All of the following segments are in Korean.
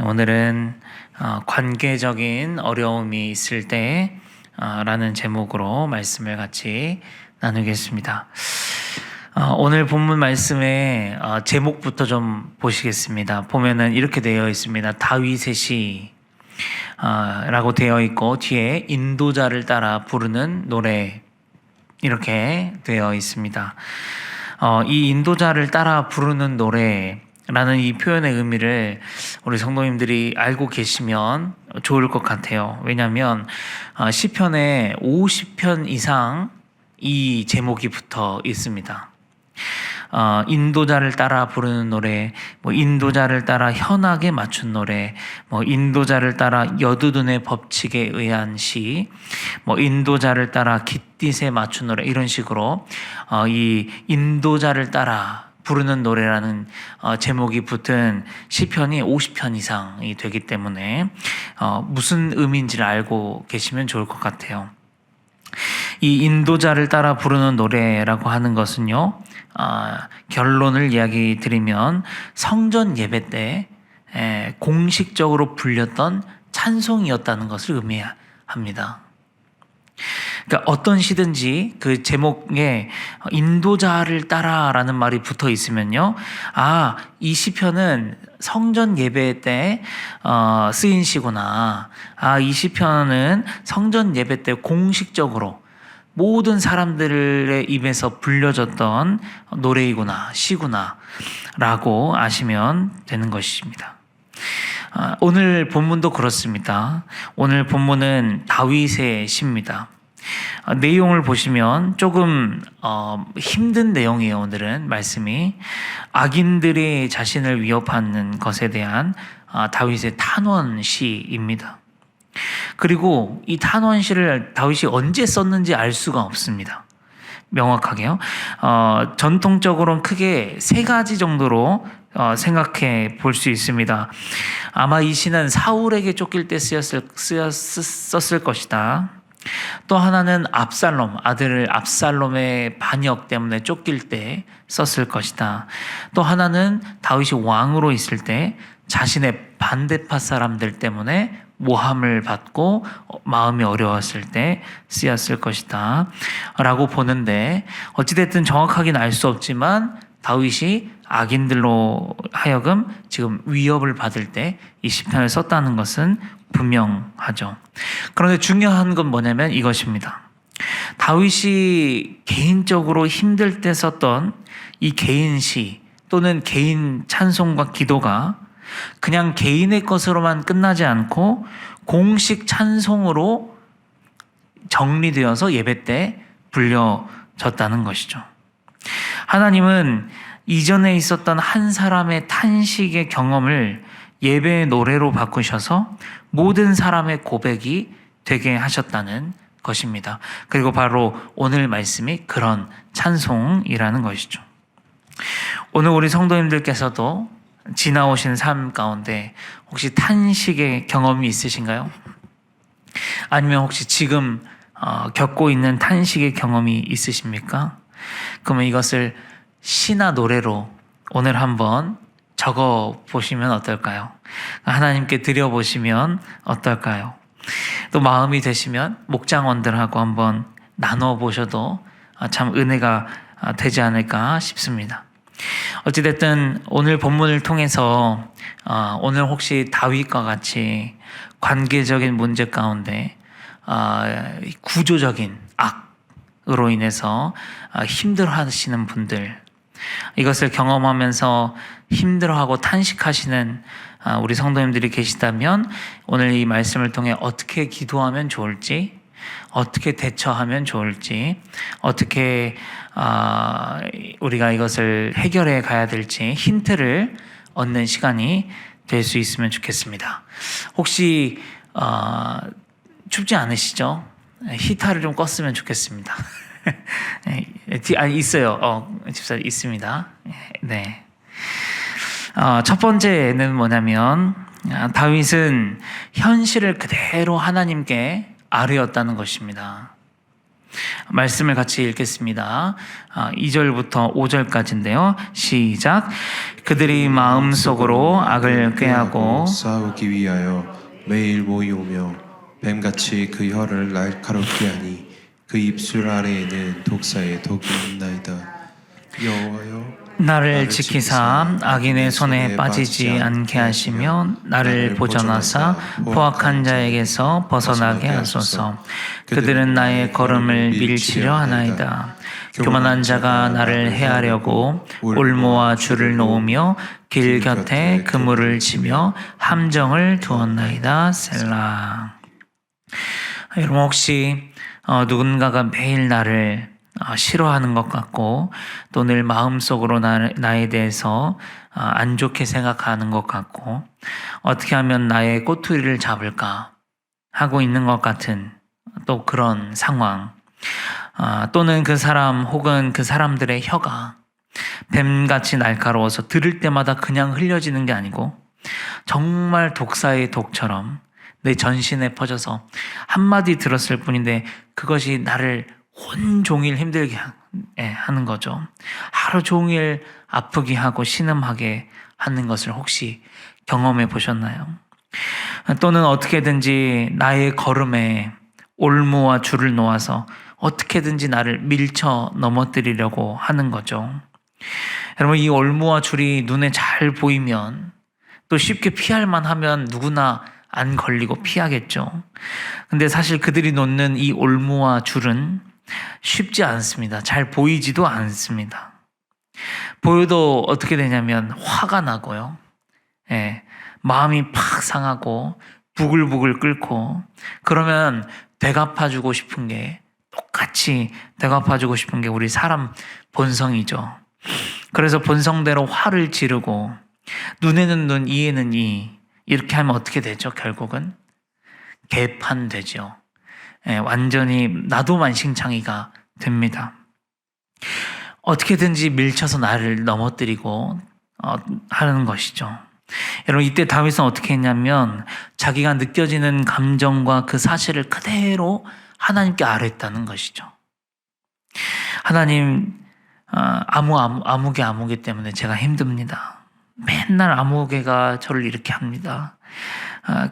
오늘은 관계적인 어려움이 있을 때 라는 제목으로 말씀을 같이 나누겠습니다. 오늘 본문 말씀의 제목부터 좀 보시겠습니다. 보면은 이렇게 되어 있습니다. 다윗의 시 라고 되어 있고 뒤에 인도자를 따라 부르는 노래 이렇게 되어 있습니다. 이 인도자를 따라 부르는 노래라는 이 표현의 의미를 우리 성도님들이 알고 계시면 좋을 것 같아요. 왜냐하면 시편에 50편 이상 이 제목이 붙어 있습니다. 인도자를 따라 부르는 노래, 인도자를 따라 현악에 맞춘 노래, 인도자를 따라 여두둔의 법칙에 의한 시, 인도자를 따라 깃딧에 맞춘 노래 이런 식으로 이 인도자를 따라 부르는 노래라는 제목이 붙은 시편이 50편 이상이 되기 때문에 무슨 의미인지를 알고 계시면 좋을 것 같아요. 이 인도자를 따라 부르는 노래라고 하는 것은요, 결론을 이야기 드리면 성전 예배 때 공식적으로 불렸던 찬송이었다는 것을 의미합니다. 그러니까 어떤 시든지 그 제목에 인도자를 따라라는 말이 붙어 있으면요, 이 시편은 성전 예배 때 쓰인 시구나. 이 시편은 성전 예배 때 공식적으로 모든 사람들의 입에서 불려졌던 노래이구나, 시구나 라고 아시면 되는 것입니다. 오늘 본문도 그렇습니다. 오늘 본문은 다윗의 시입니다. 내용을 보시면 조금 힘든 내용이에요. 오늘은 말씀이 악인들이 자신을 위협하는 것에 대한 다윗의 탄원시입니다. 그리고 이 탄원시를 다윗이 언제 썼는지 알 수가 없습니다. 명확하게요. 전통적으로는 크게 세 가지 정도로 생각해 볼 수 있습니다. 아마 이 시는 사울에게 쫓길 때 썼을 것이다. 또 하나는 아들 압살롬의 반역 때문에 쫓길 때 썼을 것이다. 또 하나는 다윗이 왕으로 있을 때 자신의 반대파 사람들 때문에 모함을 받고 마음이 어려웠을 때 쓰였을 것이다 라고 보는데, 어찌됐든 정확하게는 알 수 없지만 다윗이 악인들로 하여금 지금 위협을 받을 때 이 시편을 썼다는 것은 분명하죠. 그런데 중요한 건 뭐냐면 이것입니다. 다윗이 개인적으로 힘들 때 썼던 이 개인시 또는 개인 찬송과 기도가 그냥 개인의 것으로만 끝나지 않고 공식 찬송으로 정리되어서 예배 때 불려졌다는 것이죠. 하나님은 이전에 있었던 한 사람의 탄식의 경험을 예배의 노래로 바꾸셔서 모든 사람의 고백이 되게 하셨다는 것입니다. 그리고 바로 오늘 말씀이 그런 찬송이라는 것이죠. 오늘 우리 성도님들께서도 지나오신 삶 가운데 혹시 탄식의 경험이 있으신가요? 아니면 혹시 지금 겪고 있는 탄식의 경험이 있으십니까? 그러면 이것을 시나 노래로 오늘 한번 적어 보시면 어떨까요? 하나님께 드려보시면 어떨까요? 또 마음이 되시면 목장원들하고 한번 나눠보셔도 참 은혜가 되지 않을까 싶습니다. 어찌됐든 오늘 본문을 통해서 오늘 혹시 다윗과 같이 관계적인 문제 가운데 구조적인 악으로 인해서 힘들어하시는 분들, 이것을 경험하면서 힘들어하고 탄식하시는 우리 성도님들이 계시다면 오늘 이 말씀을 통해 어떻게 기도하면 좋을지, 어떻게 대처하면 좋을지, 어떻게 우리가 이것을 해결해 가야 될지 힌트를 얻는 시간이 될 수 있으면 좋겠습니다. 혹시 춥지 않으시죠? 히터를 좀 껐으면 좋겠습니다. 있어요. 집사 있습니다. 네. 첫 번째는 뭐냐면 다윗은 현실을 그대로 하나님께 아뢰었다는 것입니다. 말씀을 같이 읽겠습니다. 2절부터 5절까지인데요. 시작. 그들이 마음속으로 악을 꾀하고 싸우기 위하여 매일 모이오며 뱀같이 그 혀를 날카롭게 하니 그 입술 아래에는 독사의 독이 있나이다. 여호와여, 나를 지키사 악인의 손에 빠지지 않게 하시며 나를 보전하사 포악한 자에게서 벗어나게 하소서. 그들은 나의 걸음을 밀치려 하나이다. 교만한 자가 나를 해하려고 올무와 줄을 놓으며 길 곁에 그물을 치며 함정을 두었나이다. 셀라. 여러분, 혹시 누군가가 매일 나를 싫어하는 것 같고 또 늘 마음속으로 나에 대해서 안 좋게 생각하는 것 같고 어떻게 하면 나의 꼬투리를 잡을까 하고 있는 것 같은 또 그런 상황, 또는 그 사람 혹은 그 사람들의 혀가 뱀같이 날카로워서 들을 때마다 그냥 흘려지는 게 아니고 정말 독사의 독처럼 내 전신에 퍼져서 한마디 들었을 뿐인데 그것이 나를 온종일 힘들게 하는 거죠. 하루 종일 아프게 하고 신음하게 하는 것을 혹시 경험해 보셨나요? 또는 어떻게든지 나의 걸음에 올무와 줄을 놓아서 어떻게든지 나를 밀쳐 넘어뜨리려고 하는 거죠. 여러분, 이 올무와 줄이 눈에 잘 보이면 또 쉽게 피할만 하면 누구나 안 걸리고 피하겠죠. 근데 사실 그들이 놓는 이 올무와 줄은 쉽지 않습니다. 잘 보이지도 않습니다. 보여도 어떻게 되냐면 화가 나고요. 마음이 팍 상하고 부글부글 끓고, 그러면 되갚아주고 싶은 게, 똑같이 되갚아주고 싶은 게 우리 사람 본성이죠. 그래서 본성대로 화를 지르고 눈에는 눈, 이에는 이, 이렇게 하면 어떻게 되죠? 결국은 개판되죠. 완전히 나도 만신창이가 됩니다. 어떻게든지 밀쳐서 나를 넘어뜨리고 하는 것이죠. 여러분, 이때 다윗은 어떻게 했냐면 자기가 느껴지는 감정과 그 사실을 그대로 하나님께 아뢰었다는 것이죠. 하나님, 아무개 때문에 제가 힘듭니다. 맨날 아무개가 저를 이렇게 합니다.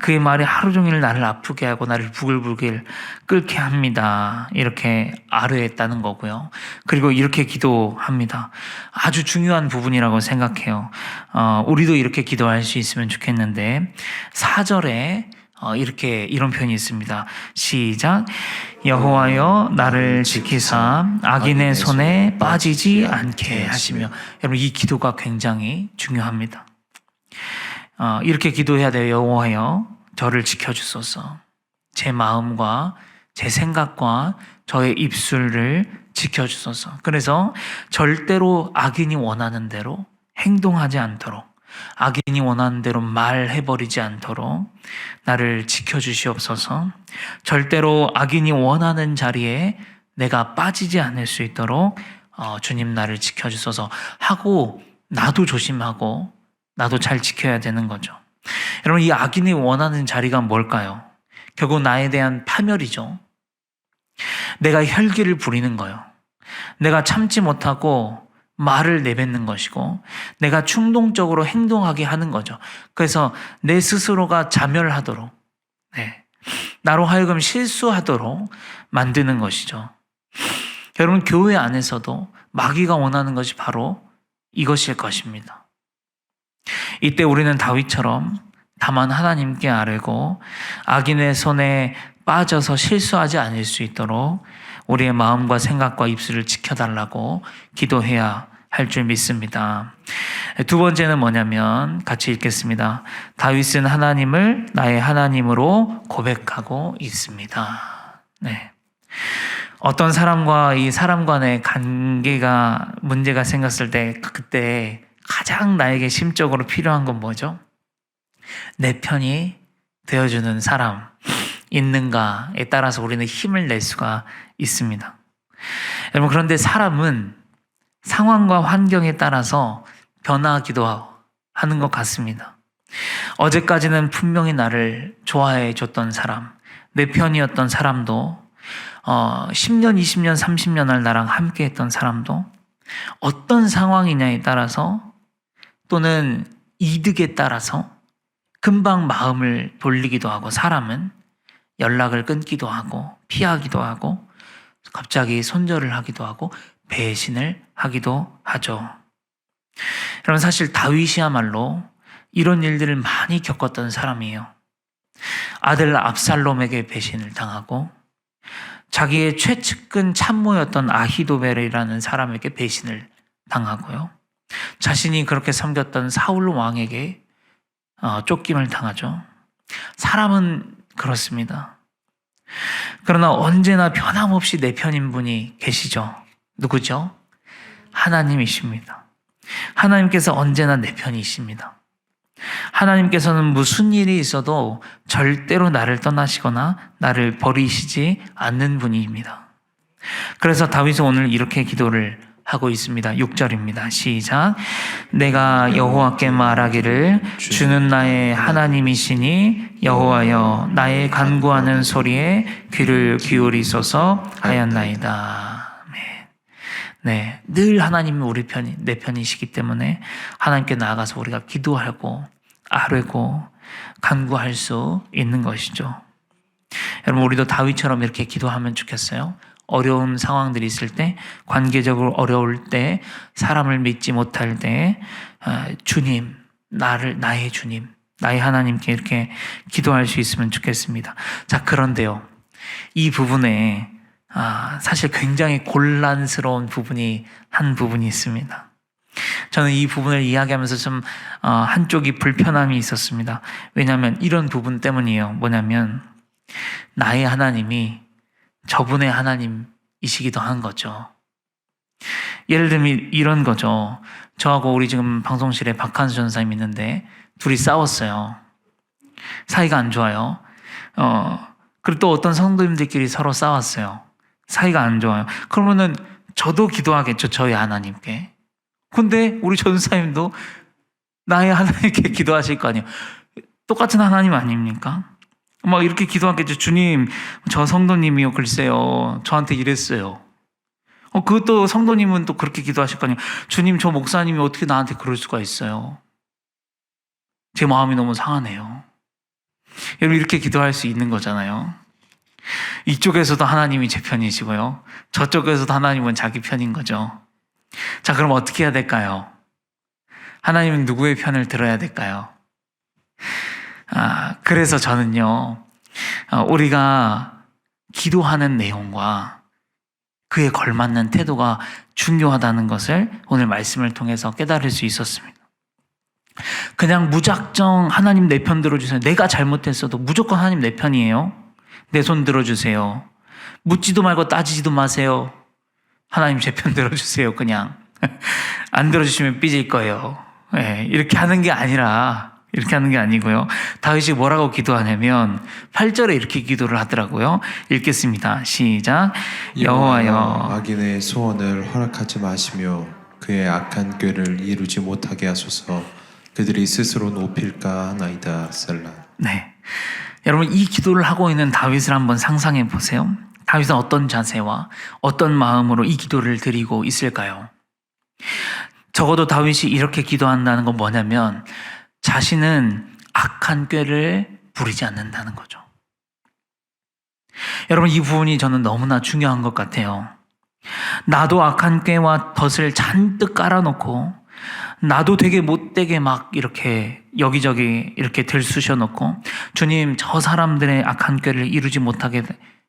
그의 말이 하루 종일 나를 아프게 하고 나를 부글부글 끓게 합니다. 이렇게 아뢰했다는 거고요. 그리고 이렇게 기도합니다. 아주 중요한 부분이라고 생각해요. 우리도 이렇게 기도할 수 있으면 좋겠는데 4절에 이런 표현이 있습니다. 시작. 여호와여, 나를 지키사 악인의 손에 빠지지 않게 하시며. 여러분, 이 기도가 굉장히 중요합니다. 이렇게 기도해야 돼요. 여호와여, 저를 지켜주소서. 제 마음과 제 생각과 저의 입술을 지켜주소서. 그래서 절대로 악인이 원하는 대로 행동하지 않도록, 악인이 원하는 대로 말해버리지 않도록 나를 지켜주시옵소서. 절대로 악인이 원하는 자리에 내가 빠지지 않을 수 있도록 주님 나를 지켜주소서 하고, 나도 조심하고 나도 잘 지켜야 되는 거죠. 여러분, 이 악인이 원하는 자리가 뭘까요? 결국 나에 대한 파멸이죠. 내가 혈기를 부리는 거예요. 내가 참지 못하고 말을 내뱉는 것이고, 내가 충동적으로 행동하게 하는 거죠. 그래서 내 스스로가 자멸하도록, 나로 하여금 실수하도록 만드는 것이죠. 여러분, 교회 안에서도 마귀가 원하는 것이 바로 이것일 것입니다. 이때 우리는 다윗처럼 다만 하나님께 아뢰고 악인의 손에 빠져서 실수하지 않을 수 있도록 우리의 마음과 생각과 입술을 지켜달라고 기도해야 할 줄 믿습니다. 두 번째는 뭐냐면, 같이 읽겠습니다. 다윗은 하나님을 나의 하나님으로 고백하고 있습니다. 어떤 사람과 이 사람 간의 관계가 문제가 생겼을 때 그때 가장 나에게 심적으로 필요한 건 뭐죠? 내 편이 되어주는 사람 있는가에 따라서 우리는 힘을 낼 수가 있습니다. 여러분, 그런데 사람은 상황과 환경에 따라서 변하기도 하는 것 같습니다. 어제까지는 분명히 나를 좋아해 줬던 사람, 내 편이었던 사람도 10년, 20년, 30년을 나랑 함께 했던 사람도 어떤 상황이냐에 따라서 또는 이득에 따라서 금방 마음을 돌리기도 하고 사람은 연락을 끊기도 하고 피하기도 하고 갑자기 손절을 하기도 하고 배신을 하기도 하죠. 여러분 사실 다윗이야말로 이런 일들을 많이 겪었던 사람이에요. 아들 압살롬에게 배신을 당하고 자기의 최측근 참모였던 아히도벨이라는 사람에게 배신을 당하고요. 자신이 그렇게 섬겼던 사울 왕에게 쫓김을 당하죠. 사람은 그렇습니다. 그러나 언제나 변함없이 내 편인 분이 계시죠. 누구죠? 하나님이십니다. 하나님께서 언제나 내 편이십니다. 하나님께서는 무슨 일이 있어도 절대로 나를 떠나시거나 나를 버리시지 않는 분입니다. 그래서 다윗은 오늘 이렇게 기도를 하고 있습니다. 6절입니다. 시작. 내가 여호와께 말하기를 주는 나의 하나님이시니 여호와여 나의 간구하는 소리에 귀를 기울이소서 하였나이다. 네, 늘 하나님이 우리 편이 내 편이시기 때문에 하나님께 나아가서 우리가 기도하고 아뢰고 간구할 수 있는 것이죠. 여러분 우리도 다윗처럼 이렇게 기도하면 좋겠어요. 어려운 상황들이 있을 때, 관계적으로 어려울 때, 사람을 믿지 못할 때 주님, 나의 주님, 나의 하나님께 이렇게 기도할 수 있으면 좋겠습니다. 자, 그런데요, 이 부분에 사실 굉장히 곤란스러운 부분이 한 부분이 있습니다. 저는 이 부분을 이야기하면서 좀 한쪽이 불편함이 있었습니다. 왜냐하면 이런 부분 때문이에요. 뭐냐면 나의 하나님이 저분의 하나님이시기도 한 거죠. 예를 들면 이런 거죠. 저하고 우리 지금 방송실에 박한수 전사님 있는데 둘이 싸웠어요. 사이가 안 좋아요. 그리고 또 어떤 성도님들끼리 서로 싸웠어요. 사이가 안 좋아요. 그러면은 저도 기도하겠죠. 저희 하나님께. 근데 우리 전사님도 나의 하나님께 기도하실 거 아니에요. 똑같은 하나님 아닙니까? 막 이렇게 기도하겠죠. 주님, 저 성도님이요. 글쎄요. 저한테 이랬어요. 그것도 성도님은 또 그렇게 기도하실 거 아니에요. 주님, 저 목사님이 어떻게 나한테 그럴 수가 있어요. 제 마음이 너무 상하네요. 여러분 이렇게 기도할 수 있는 거잖아요. 이쪽에서도 하나님이 제 편이시고요. 저쪽에서도 하나님은 자기 편인 거죠. 자, 그럼 어떻게 해야 될까요? 하나님은 누구의 편을 들어야 될까요? 그래서 저는요, 우리가 기도하는 내용과 그에 걸맞는 태도가 중요하다는 것을 오늘 말씀을 통해서 깨달을 수 있었습니다. 그냥 무작정 하나님 내 편 들어주세요. 내가 잘못했어도 무조건 하나님 내 편이에요. 내 손 들어주세요. 묻지도 말고 따지지도 마세요. 하나님 제 편 들어주세요. 그냥 안 들어주시면 삐질 거예요. 네, 이렇게 하는 게 아니고요. 다윗이 뭐라고 기도하냐면 8절에 이렇게 기도를 하더라고요. 읽겠습니다. 시작. 여호와여 악인의 소원을 허락하지 마시며 그의 악한 꾀를 이루지 못하게 하소서. 그들이 스스로 높일까 하나이다. 셀라. 네, 여러분 이 기도를 하고 있는 다윗을 한번 상상해 보세요. 다윗은 어떤 자세와 어떤 마음으로 이 기도를 드리고 있을까요? 적어도 다윗이 이렇게 기도한다는 건 뭐냐면 자신은 악한 꾀를 부리지 않는다는 거죠. 여러분 이 부분이 저는 너무나 중요한 것 같아요. 나도 악한 꾀와 덫을 잔뜩 깔아놓고 나도 되게 못되게 막 이렇게 여기저기 이렇게 들쑤셔 놓고 주님 저 사람들의 악한 꾀를 이루지 못하게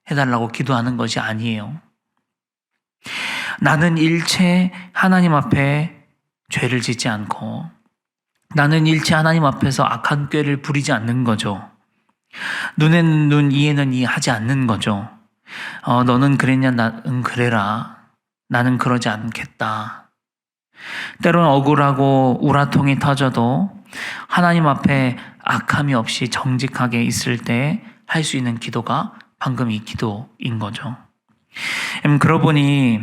해달라고 기도하는 것이 아니에요. 나는 일체 하나님 앞에 죄를 짓지 않고 나는 일체 하나님 앞에서 악한 꾀를 부리지 않는 거죠. 눈에는 눈, 이에는 이 하지 않는 거죠. 너는 그랬냐? 응 그래라. 나는 그러지 않겠다. 때로는 억울하고 우라통이 터져도 하나님 앞에 악함이 없이 정직하게 있을 때 할 수 있는 기도가 방금 이 기도인 거죠. 그러고 보니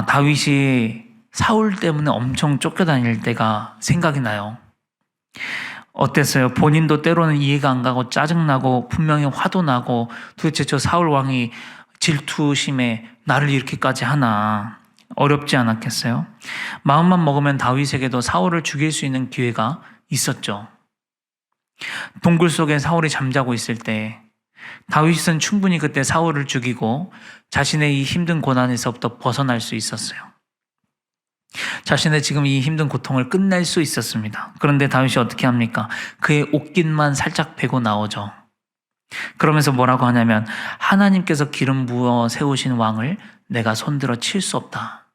다윗이 사울 때문에 엄청 쫓겨다닐 때가 생각이 나요. 어땠어요? 본인도 때로는 이해가 안 가고 짜증나고 분명히 화도 나고 도대체 저 사울 왕이 질투심에 나를 이렇게까지 하나 어렵지 않았겠어요? 마음만 먹으면 다윗에게도 사울을 죽일 수 있는 기회가 있었죠. 동굴 속에 사울이 잠자고 있을 때 다윗은 충분히 그때 사울을 죽이고 자신의 이 힘든 고난에서부터 벗어날 수 있었어요. 자신의 지금 이 힘든 고통을 끝낼 수 있었습니다. 그런데 다윗이 어떻게 합니까? 그의 옷깃만 살짝 베고 나오죠. 그러면서 뭐라고 하냐면 하나님께서 기름 부어 세우신 왕을 내가 손들어 칠 수 없다.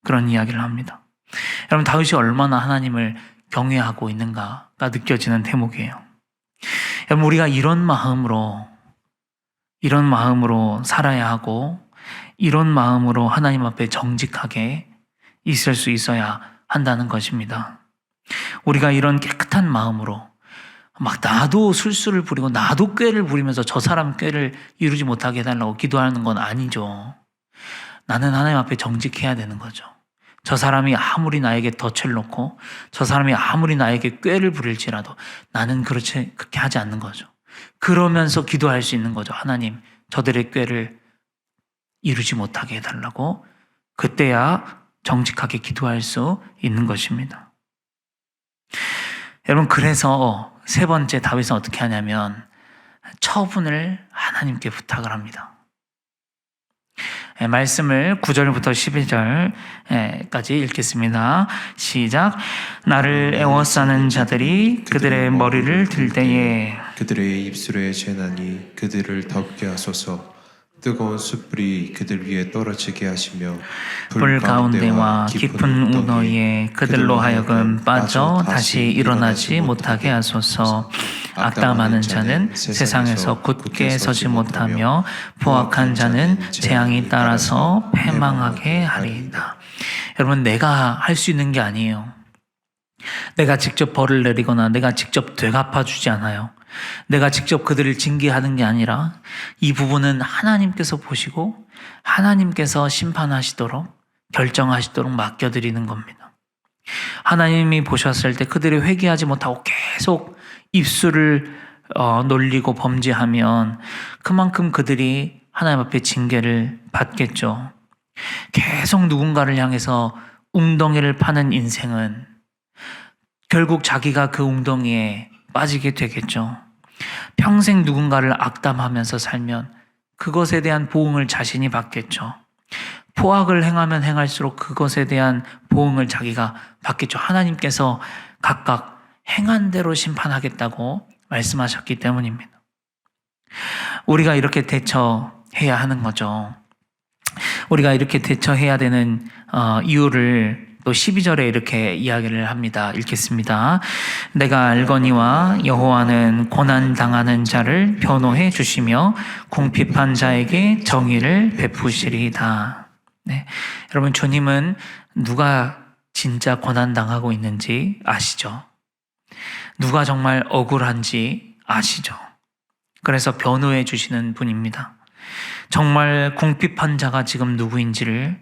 그런 이야기를 합니다. 여러분, 다윗이 얼마나 하나님을 경외하고 있는가가 느껴지는 대목이에요. 여러분, 우리가 이런 마음으로 살아야 하고 이런 마음으로 하나님 앞에 정직하게 있을 수 있어야 한다는 것입니다. 우리가 이런 깨끗한 마음으로 막 나도 술수를 부리고 나도 꾀를 부리면서 저 사람 꾀를 이루지 못하게 해달라고 기도하는 건 아니죠. 나는 하나님 앞에 정직해야 되는 거죠. 저 사람이 아무리 나에게 덫을 놓고 저 사람이 아무리 나에게 꾀를 부릴지라도 나는 그렇게 하지 않는 거죠. 그러면서 기도할 수 있는 거죠. 하나님, 저들의 꾀를 이루지 못하게 해달라고. 그때야 정직하게 기도할 수 있는 것입니다. 여러분, 그래서 세 번째 다윗은 어떻게 하냐면 처분을 하나님께 부탁을 합니다. 말씀을 9절부터 12절까지 읽겠습니다. 시작. 나를 애워싸는 자들이 그들의 머리를 들 때에 그들의 입술에 재난이 그들을 덮게 하소서. 뜨거운 숯불이 그들 위에 떨어지게 하시며 불 가운데와 깊은 우너에 그들로 하여금 빠져 다시 일어나지 못하게 하소서. 악담하는 자는 세상에서 굳게 서지 못하며 포악한 자는 재앙이 따라서 패망하게 하리이다. 여러분, 내가 할 수 있는 게 아니에요. 내가 직접 벌을 내리거나 내가 직접 되갚아주지 않아요. 내가 직접 그들을 징계하는 게 아니라 이 부분은 하나님께서 보시고 하나님께서 심판하시도록 결정하시도록 맡겨드리는 겁니다. 하나님이 보셨을 때 그들이 회개하지 못하고 계속 입술을 놀리고 범죄하면 그만큼 그들이 하나님 앞에 징계를 받겠죠. 계속 누군가를 향해서 웅덩이를 파는 인생은 결국 자기가 그 웅덩이에 빠지게 되겠죠. 평생 누군가를 악담하면서 살면 그것에 대한 보응을 자신이 받겠죠. 포악을 행하면 행할수록 그것에 대한 보응을 자기가 받겠죠. 하나님께서 각각 행한 대로 심판하겠다고 말씀하셨기 때문입니다. 우리가 이렇게 대처해야 하는 거죠. 우리가 이렇게 대처해야 되는 이유를 또 12절에 이렇게 이야기를 합니다. 읽겠습니다. 내가 알거니와 여호와는 고난당하는 자를 변호해 주시며 궁핍한 자에게 정의를 베푸시리이다. 네. 여러분, 주님은 누가 진짜 고난당하고 있는지 아시죠? 누가 정말 억울한지 아시죠? 그래서 변호해 주시는 분입니다. 정말 궁핍한 자가 지금 누구인지를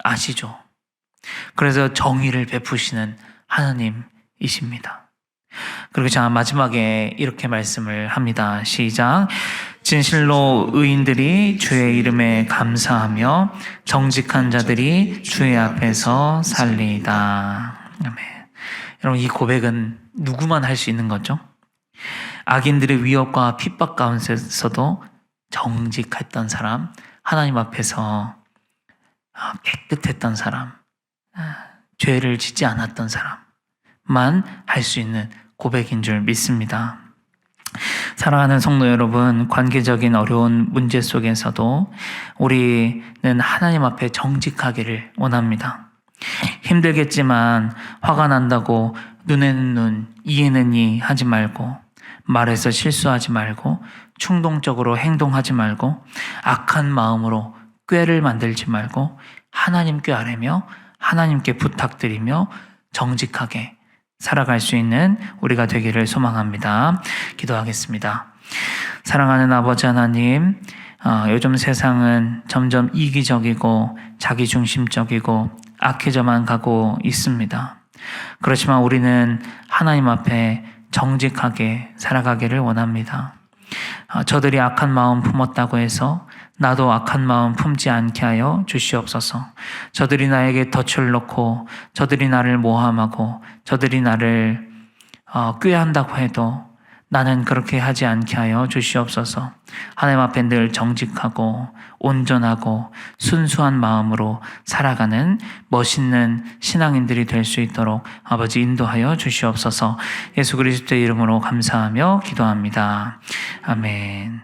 아시죠? 그래서 정의를 베푸시는 하나님이십니다. 그리고 자, 마지막에 이렇게 말씀을 합니다. 시작. 진실로 의인들이 주의 이름에 감사하며 정직한 자들이 주의 앞에서 살리이다. 아멘. 여러분, 이 고백은 누구만 할 수 있는 거죠? 악인들의 위협과 핍박 가운데서도 정직했던 사람, 하나님 앞에서 깨끗했던 사람, 죄를 짓지 않았던 사람만 할 수 있는 고백인 줄 믿습니다. 사랑하는 성도 여러분, 관계적인 어려운 문제 속에서도 우리는 하나님 앞에 정직하기를 원합니다. 힘들겠지만 화가 난다고 눈에는 눈, 이에는 이 하지 말고, 말해서 실수하지 말고, 충동적으로 행동하지 말고, 악한 마음으로 꾀를 만들지 말고 하나님께 아뢰며 하나님께 부탁드리며 정직하게 살아갈 수 있는 우리가 되기를 소망합니다. 기도하겠습니다. 사랑하는 아버지 하나님, 요즘 세상은 점점 이기적이고 자기중심적이고 악해져만 가고 있습니다. 그렇지만 우리는 하나님 앞에 정직하게 살아가기를 원합니다. 저들이 악한 마음 품었다고 해서 나도 악한 마음 품지 않게 하여 주시옵소서. 저들이 나에게 덫을 놓고 저들이 나를 모함하고 저들이 나를 꾀한다고 해도 나는 그렇게 하지 않게 하여 주시옵소서. 하나님 앞에 늘 정직하고 온전하고 순수한 마음으로 살아가는 멋있는 신앙인들이 될 수 있도록 아버지 인도하여 주시옵소서. 예수 그리스도의 이름으로 감사하며 기도합니다. 아멘.